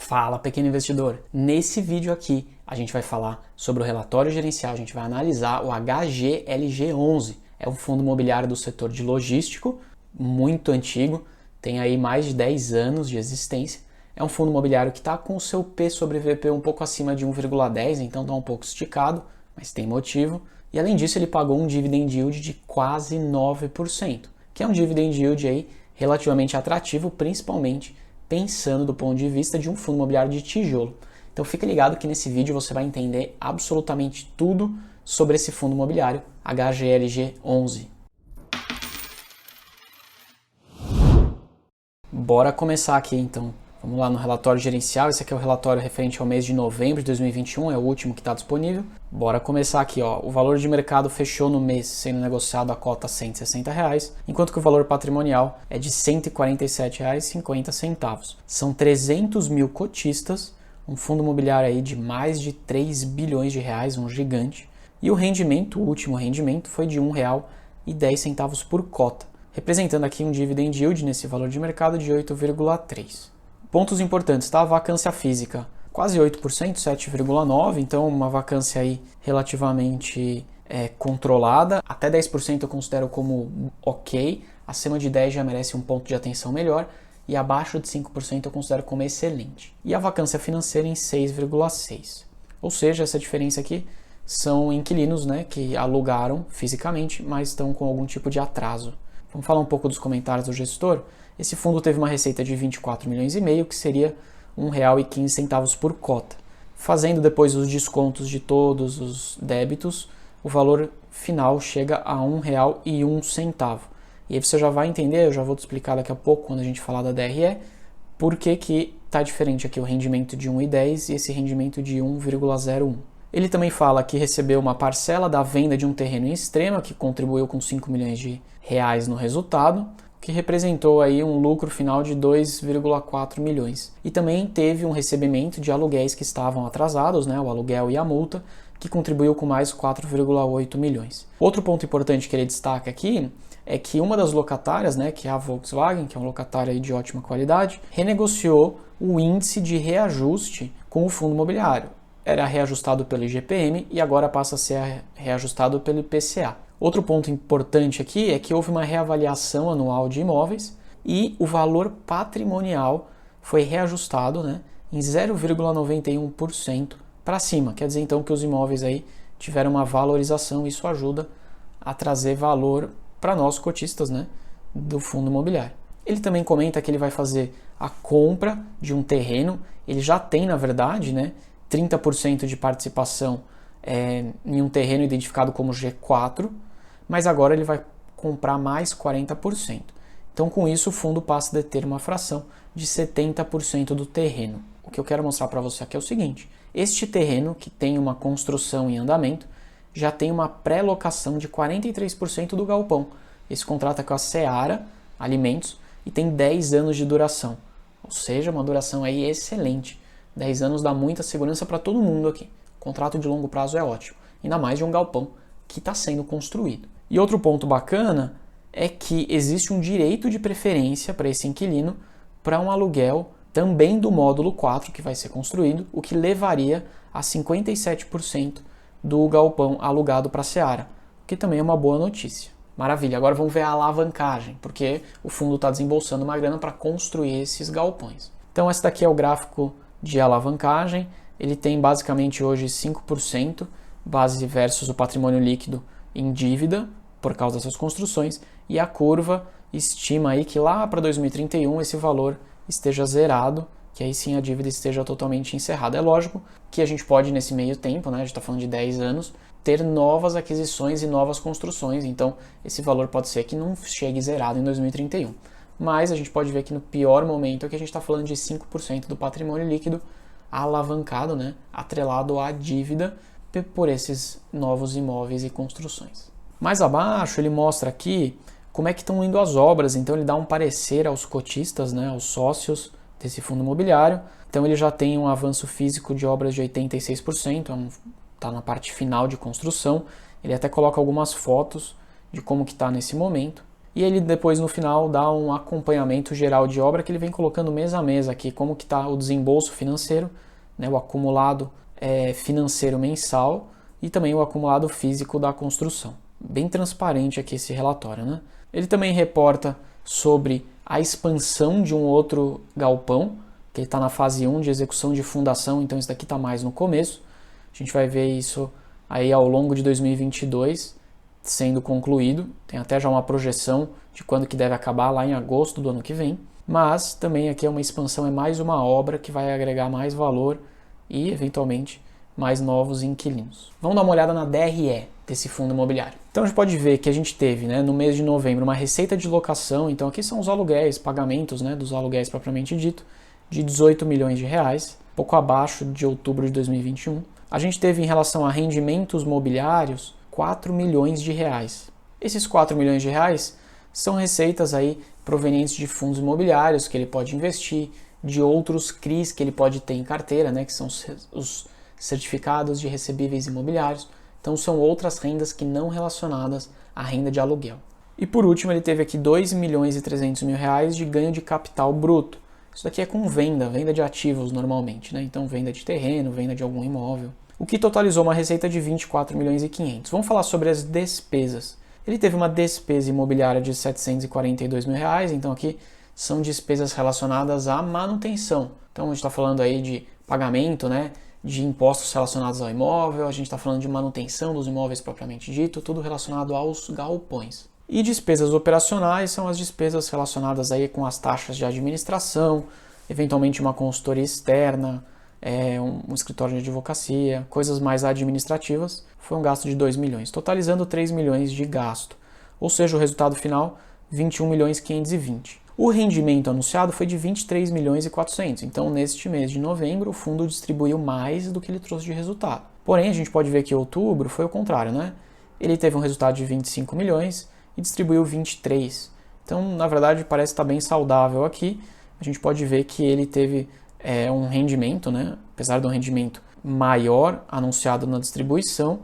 Fala, pequeno investidor! Nesse vídeo aqui a gente vai falar sobre o relatório gerencial, a gente vai analisar o HGLG11. É um fundo imobiliário do setor de logístico, muito antigo, tem aí mais de 10 anos de existência. É um fundo imobiliário que está com o seu P sobre VP um pouco acima de 1,10, então está um pouco esticado, mas tem motivo. E além disso ele pagou um dividend yield de quase 9%, que é um dividend yield aí relativamente atrativo, principalmente pensando do ponto de vista de um fundo imobiliário de tijolo. Então fique ligado que nesse vídeo você vai entender absolutamente tudo sobre esse fundo imobiliário HGLG11. Bora começar aqui então. Vamos lá no relatório gerencial. Esse aqui é o relatório referente ao mês de novembro de 2021, é o último que está disponível. Bora começar aqui, ó. O valor de mercado fechou no mês sendo negociado a cota R$ 160, enquanto que o valor patrimonial é de R$ 147,50. São 300 mil cotistas, um fundo imobiliário aí de mais de 3 bilhões de reais, um gigante. E o rendimento, o último rendimento, foi de R$ 1,10 por cota, representando aqui um dividend yield nesse valor de mercado de 8,3%. Pontos importantes, tá? A vacância física, quase 8%, 7,9%, então uma vacância aí relativamente controlada. Até 10% eu considero como ok, acima de 10% já merece um ponto de atenção melhor, e abaixo de 5% eu considero como excelente. E a vacância financeira em 6,6%. Ou seja, essa diferença aqui são inquilinos, né, que alugaram fisicamente, mas estão com algum tipo de atraso. Vamos falar um pouco dos comentários do gestor. Esse fundo teve uma receita de 24 milhões e meio, que seria R$ 1,15 por cota. Fazendo depois os descontos de todos os débitos, o valor final chega a R$ 1,01. E aí você já vai entender, eu já vou te explicar daqui a pouco, quando a gente falar da DRE, por que está diferente aqui o rendimento de 1,10 e esse rendimento de 1,01. Ele também fala que recebeu uma parcela da venda de um terreno em Extrema, que contribuiu com 5 milhões de reais no resultado, que representou aí um lucro final de 2,4 milhões. E também teve um recebimento de aluguéis que estavam atrasados, né, o aluguel e a multa, que contribuiu com mais 4,8 milhões. Outro ponto importante que ele destaca aqui é que uma das locatárias, né, que é a Volkswagen, que é uma locatária aí de ótima qualidade, renegociou o índice de reajuste com o fundo imobiliário. Era reajustado pelo IGPM e agora passa a ser reajustado pelo IPCA. Outro ponto importante aqui é que houve uma reavaliação anual de imóveis e o valor patrimonial foi reajustado, né, em 0,91% para cima. Quer dizer então que os imóveis aí tiveram uma valorização e isso ajuda a trazer valor para nós cotistas, né, do fundo imobiliário. Ele também comenta que ele vai fazer a compra de um terreno, ele já tem na verdade, né, 30% de participação em um terreno identificado como G4, mas agora ele vai comprar mais 40%. Então com isso o fundo passa a deter uma fração de 70% do terreno. O que eu quero mostrar para você aqui é o seguinte: este terreno, que tem uma construção em andamento, já tem uma pré-locação de 43% do galpão. Esse contrato é com a Seara Alimentos e tem 10 anos de duração, ou seja, uma duração aí excelente. 10 anos dá muita segurança para todo mundo aqui. Contrato de longo prazo é ótimo, ainda mais de um galpão que está sendo construído. E outro ponto bacana é que existe um direito de preferência para esse inquilino para um aluguel também do módulo 4 que vai ser construído, o que levaria a 57% do galpão alugado para a Seara, o que também é uma boa notícia. Maravilha, agora vamos ver a alavancagem, porque o fundo está desembolsando uma grana para construir esses galpões. Então esse daqui é o gráfico de alavancagem, ele tem basicamente hoje 5% base versus o patrimônio líquido em dívida por causa dessas construções, e a curva estima aí que lá para 2031 esse valor esteja zerado, que aí sim a dívida esteja totalmente encerrada. É lógico que a gente pode nesse meio tempo, né, a gente está falando de 10 anos, ter novas aquisições e novas construções, então esse valor pode ser que não chegue zerado em 2031. Mas a gente pode ver que no pior momento é que a gente está falando de 5% do patrimônio líquido alavancado, né, atrelado à dívida por esses novos imóveis e construções. Mais abaixo ele mostra aqui como é que estão indo as obras, então ele dá um parecer aos cotistas, né, aos sócios desse fundo imobiliário. Então ele já tem um avanço físico de obras de 86%, está na parte final de construção. Ele até coloca algumas fotos de como que está nesse momento. E ele depois no final dá um acompanhamento geral de obra que ele vem colocando mês a mês aqui, como que está o desembolso financeiro, né, o acumulado financeiro mensal e também o acumulado físico da construção. Bem transparente aqui esse relatório, né? Ele também reporta sobre a expansão de um outro galpão, que ele está na fase 1 de execução de fundação, então isso daqui está mais no começo. A gente vai ver isso aí ao longo de 2022 sendo concluído. Tem até já uma projeção de quando que deve acabar, lá em agosto do ano que vem. Mas também aqui é uma expansão, é mais uma obra que vai agregar mais valor e, eventualmente, mais novos inquilinos. Vamos dar uma olhada na DRE desse fundo imobiliário. Então a gente pode ver que a gente teve, né, no mês de novembro, uma receita de locação, então aqui são os aluguéis, pagamentos, né, dos aluguéis propriamente dito, de 18 milhões de reais, pouco abaixo de outubro de 2021. A gente teve em relação a rendimentos mobiliários 4 milhões de reais. Esses 4 milhões de reais são receitas aí provenientes de fundos imobiliários que ele pode investir, de outros CRIs que ele pode ter em carteira, né, que são os certificados de recebíveis imobiliários. Então são outras rendas que não relacionadas à renda de aluguel. E por último ele teve aqui 2 milhões e 300 mil reais de ganho de capital bruto. Isso daqui é com venda de ativos normalmente, né? Então venda de terreno, venda de algum imóvel. O que totalizou uma receita de 24 milhões e 500. Vamos falar sobre as despesas. Ele teve uma despesa imobiliária de 742 mil reais, então aqui são despesas relacionadas à manutenção. Então a gente está falando aí de pagamento, né, de impostos relacionados ao imóvel, a gente está falando de manutenção dos imóveis propriamente dito, tudo relacionado aos galpões. E despesas operacionais são as despesas relacionadas aí com as taxas de administração, eventualmente uma consultoria externa, um escritório de advocacia, coisas mais administrativas. Foi um gasto de 2 milhões, totalizando 3 milhões de gasto. Ou seja, o resultado final, 21 milhões 520. O rendimento anunciado foi de 23 milhões e 400. Então, neste mês de novembro, o fundo distribuiu mais do que ele trouxe de resultado. Porém, a gente pode ver que outubro foi o contrário, né? Ele teve um resultado de 25 milhões e distribuiu 23. Então, na verdade, parece estar bem saudável aqui. A gente pode ver que ele teve um rendimento, né? Apesar de um rendimento maior anunciado na distribuição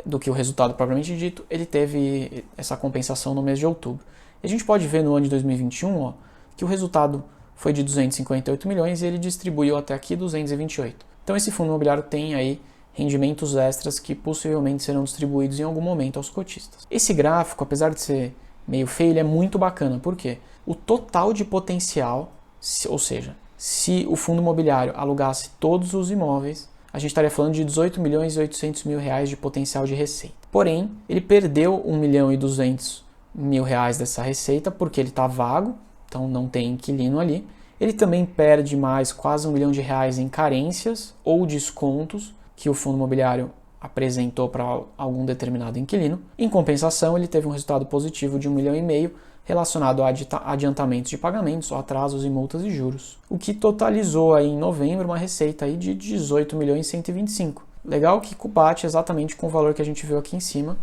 do que o resultado propriamente dito, ele teve essa compensação no mês de outubro. E a gente pode ver no ano de 2021 que o resultado foi de 258 milhões e ele distribuiu até aqui 228. Então esse fundo imobiliário tem aí rendimentos extras que possivelmente serão distribuídos em algum momento aos cotistas. Esse gráfico, apesar de ser meio feio, ele é muito bacana. Por quê? O total de potencial, ou seja, se o fundo imobiliário alugasse todos os imóveis, a gente estaria falando de 18 milhões e 800 mil reais de potencial de receita. Porém, ele perdeu 1 milhão e 200 mil reais dessa receita porque ele está vago, então não tem inquilino ali. Ele também perde mais quase 1 milhão de reais em carências ou descontos que o fundo imobiliário apresentou para algum determinado inquilino. Em compensação, ele teve um resultado positivo de 1,5 milhão relacionado a adiantamentos de pagamentos, atrasos e multas e juros, o que totalizou aí em novembro uma receita aí de 18 milhões e 125. Legal que bate exatamente com o valor que a gente viu aqui em cima,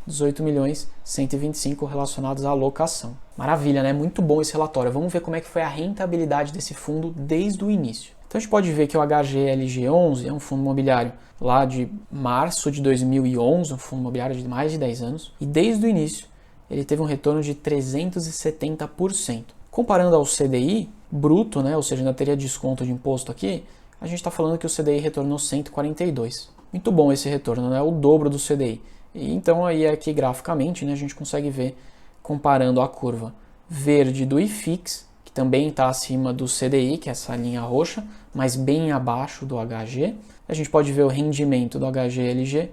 18 milhões 125 relacionados à alocação. Maravilha, né? Muito bom esse relatório. Vamos ver como é que foi a rentabilidade desse fundo desde o início. Então a gente pode ver que o HGLG11 é um fundo imobiliário lá de março de 2011, um fundo imobiliário de mais de 10 anos, e desde o início ele teve um retorno de 370%. Comparando ao CDI bruto, né, ou seja, ainda teria desconto de imposto aqui, a gente está falando que o CDI retornou 142%. Muito bom esse retorno, né? O dobro do CDI. E então aí aqui graficamente, né, a gente consegue ver, comparando a curva verde do IFIX, que também está acima do CDI, que é essa linha roxa, mas bem abaixo do HG. A gente pode ver o rendimento do HGLG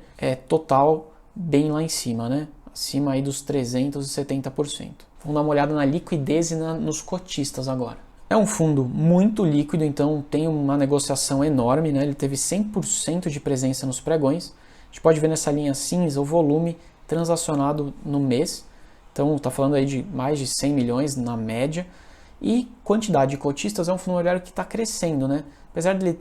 total bem lá em cima, né? Acima aí dos 370%. Vamos dar uma olhada na liquidez e nos cotistas agora. É um fundo muito líquido, então tem uma negociação enorme, né? Ele teve 100% de presença nos pregões. A gente pode ver nessa linha cinza o volume transacionado no mês. Então está falando aí de mais de 100 milhões na média. E quantidade de cotistas é um fundo imobiliário que está crescendo, né? Apesar de ele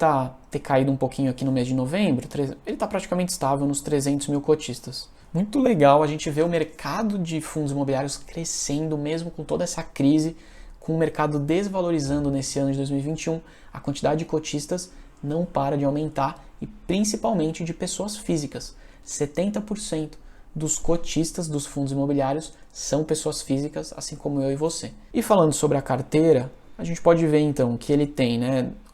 ter caído um pouquinho aqui no mês de novembro, ele está praticamente estável nos 300 mil cotistas. Muito legal a gente ver o mercado de fundos imobiliários crescendo, mesmo com toda essa crise, com o mercado desvalorizando nesse ano de 2021, a quantidade de cotistas não para de aumentar, e principalmente de pessoas físicas. 70% dos cotistas dos fundos imobiliários são pessoas físicas, assim como eu e você. E falando sobre a carteira, a gente pode ver então que ele tem,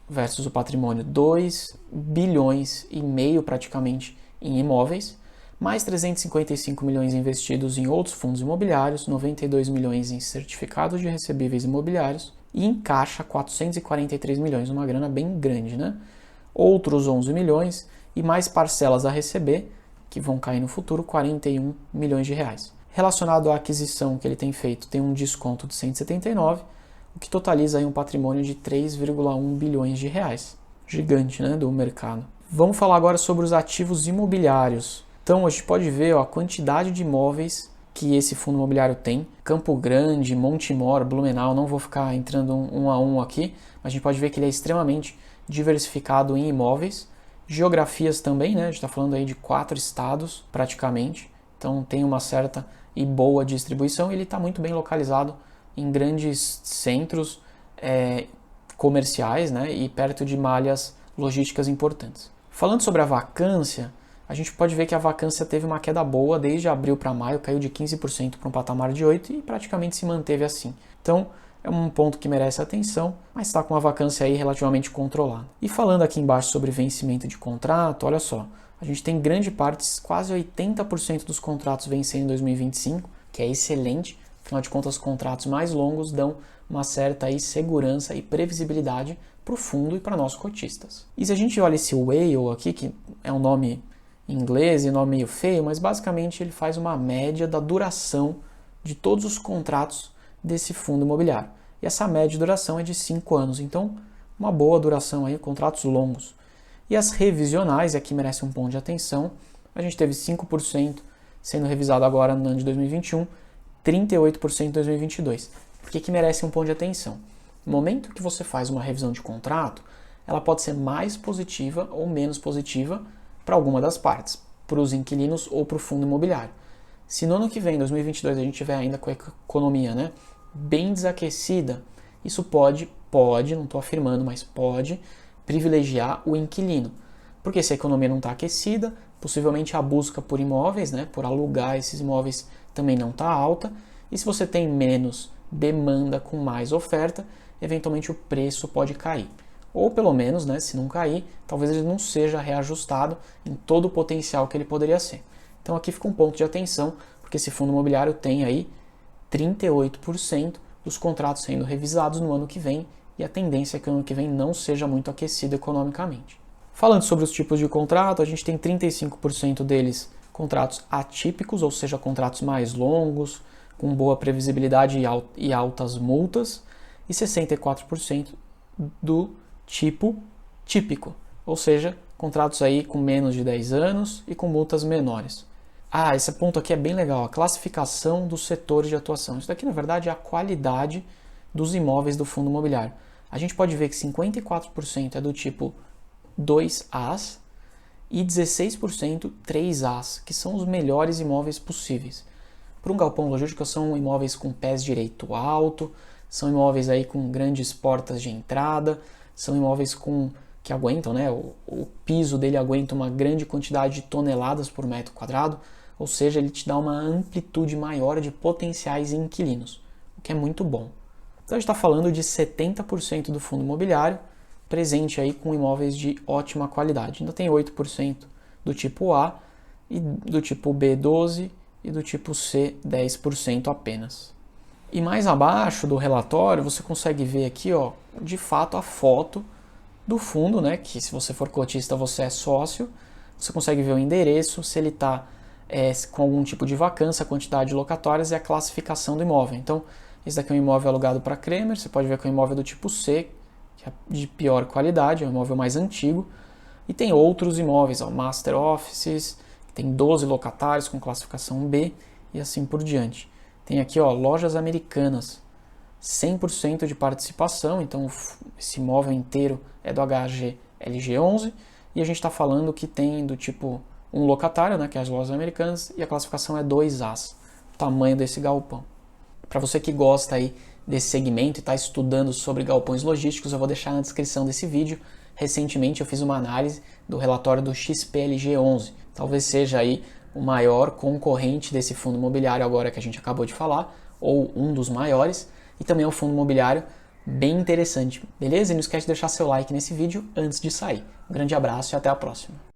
versus o patrimônio, 2 bilhões e meio praticamente em imóveis, mais 355 milhões investidos em outros fundos imobiliários, 92 milhões em certificados de recebíveis imobiliários e em caixa 443 milhões, uma grana bem grande, né? Outros 11 milhões e mais parcelas a receber, que vão cair no futuro, 41 milhões de reais. Relacionado à aquisição que ele tem feito, tem um desconto de 179, o que totaliza aí um patrimônio de 3,1 bilhões de reais. Gigante, né, do mercado. Vamos falar agora sobre os ativos imobiliários. Então, a gente pode ver a quantidade de imóveis que esse fundo imobiliário tem. Campo Grande, Montemor, Blumenau, não vou ficar entrando um a um aqui, mas a gente pode ver que ele é extremamente diversificado em imóveis. Geografias também, né? A gente está falando aí de 4 estados praticamente, então tem uma certa e boa distribuição. Ele está muito bem localizado em grandes centros comerciais, né? E perto de malhas logísticas importantes. Falando sobre a vacância, a gente pode ver que a vacância teve uma queda boa desde abril para maio, caiu de 15% para um patamar de 8% e praticamente se manteve assim. Então, é um ponto que merece atenção, mas está com uma vacância aí relativamente controlada. E falando aqui embaixo sobre vencimento de contrato, olha só, a gente tem grande parte, quase 80% dos contratos vencendo em 2025, que é excelente, afinal de contas os contratos mais longos dão uma certa aí segurança e previsibilidade para o fundo e para nós cotistas. E se a gente olha esse whale aqui, que é um nome em inglês e nome meio feio, mas basicamente ele faz uma média da duração de todos os contratos desse fundo imobiliário. E essa média de duração é de 5 anos, então uma boa duração aí, contratos longos. E as revisionais, aqui merece um ponto de atenção, a gente teve 5% sendo revisado agora no ano de 2021, 38% em 2022. Por que merece um ponto de atenção? No momento que você faz uma revisão de contrato, ela pode ser mais positiva ou menos positiva para alguma das partes, para os inquilinos ou para o fundo imobiliário. Se no ano que vem, 2022, a gente tiver ainda com a economia bem desaquecida, isso pode, não estou afirmando, mas pode privilegiar o inquilino. Porque se a economia não está aquecida, possivelmente a busca por imóveis, por alugar esses imóveis também não está alta. E se você tem menos demanda com mais oferta, eventualmente o preço pode cair. Ou pelo menos, se não cair, talvez ele não seja reajustado em todo o potencial que ele poderia ser. Então aqui fica um ponto de atenção, porque esse fundo imobiliário tem aí 38% dos contratos sendo revisados no ano que vem, e a tendência é que o ano que vem não seja muito aquecido economicamente. Falando sobre os tipos de contrato, a gente tem 35% deles contratos atípicos, ou seja, contratos mais longos, com boa previsibilidade e altas multas, e 64% do tipo típico, ou seja, contratos aí com menos de 10 anos e com multas menores. Esse ponto aqui é bem legal, a classificação dos setores de atuação. Isso daqui, na verdade, é a qualidade dos imóveis do fundo imobiliário. A gente pode ver que 54% é do tipo 2As e 16% 3As, que são os melhores imóveis possíveis. Para um galpão logístico, são imóveis com pés direito alto, são imóveis aí com grandes portas de entrada, são imóveis que aguentam, o piso dele aguenta uma grande quantidade de toneladas por metro quadrado, ou seja, ele te dá uma amplitude maior de potenciais inquilinos, o que é muito bom. Então a gente está falando de 70% do fundo imobiliário presente aí com imóveis de ótima qualidade. Ainda tem 8% do tipo A, e do tipo B 12% e do tipo C 10% apenas. E mais abaixo do relatório você consegue ver aqui, de fato a foto do fundo, que se você for cotista você é sócio, você consegue ver o endereço, se ele está com algum tipo de vacância, a quantidade de locatórias e a classificação do imóvel. Então, esse daqui é um imóvel alugado para Cremer, você pode ver que é um imóvel do tipo C, que é de pior qualidade, é um imóvel mais antigo, e tem outros imóveis, Master Offices, que tem 12 locatários com classificação B e assim por diante. Tem aqui, lojas americanas, 100% de participação, então esse imóvel inteiro é do HG LG11, e a gente está falando que tem do tipo um locatário, que é as lojas americanas, e a classificação é 2As, o tamanho desse galpão. Para você que gosta aí desse segmento e está estudando sobre galpões logísticos, eu vou deixar na descrição desse vídeo. Recentemente eu fiz uma análise do relatório do XPLG11, talvez seja aí o maior concorrente desse fundo imobiliário agora que a gente acabou de falar, ou um dos maiores, e também é um fundo imobiliário bem interessante, beleza? E não esquece de deixar seu like nesse vídeo antes de sair. Um grande abraço e até a próxima.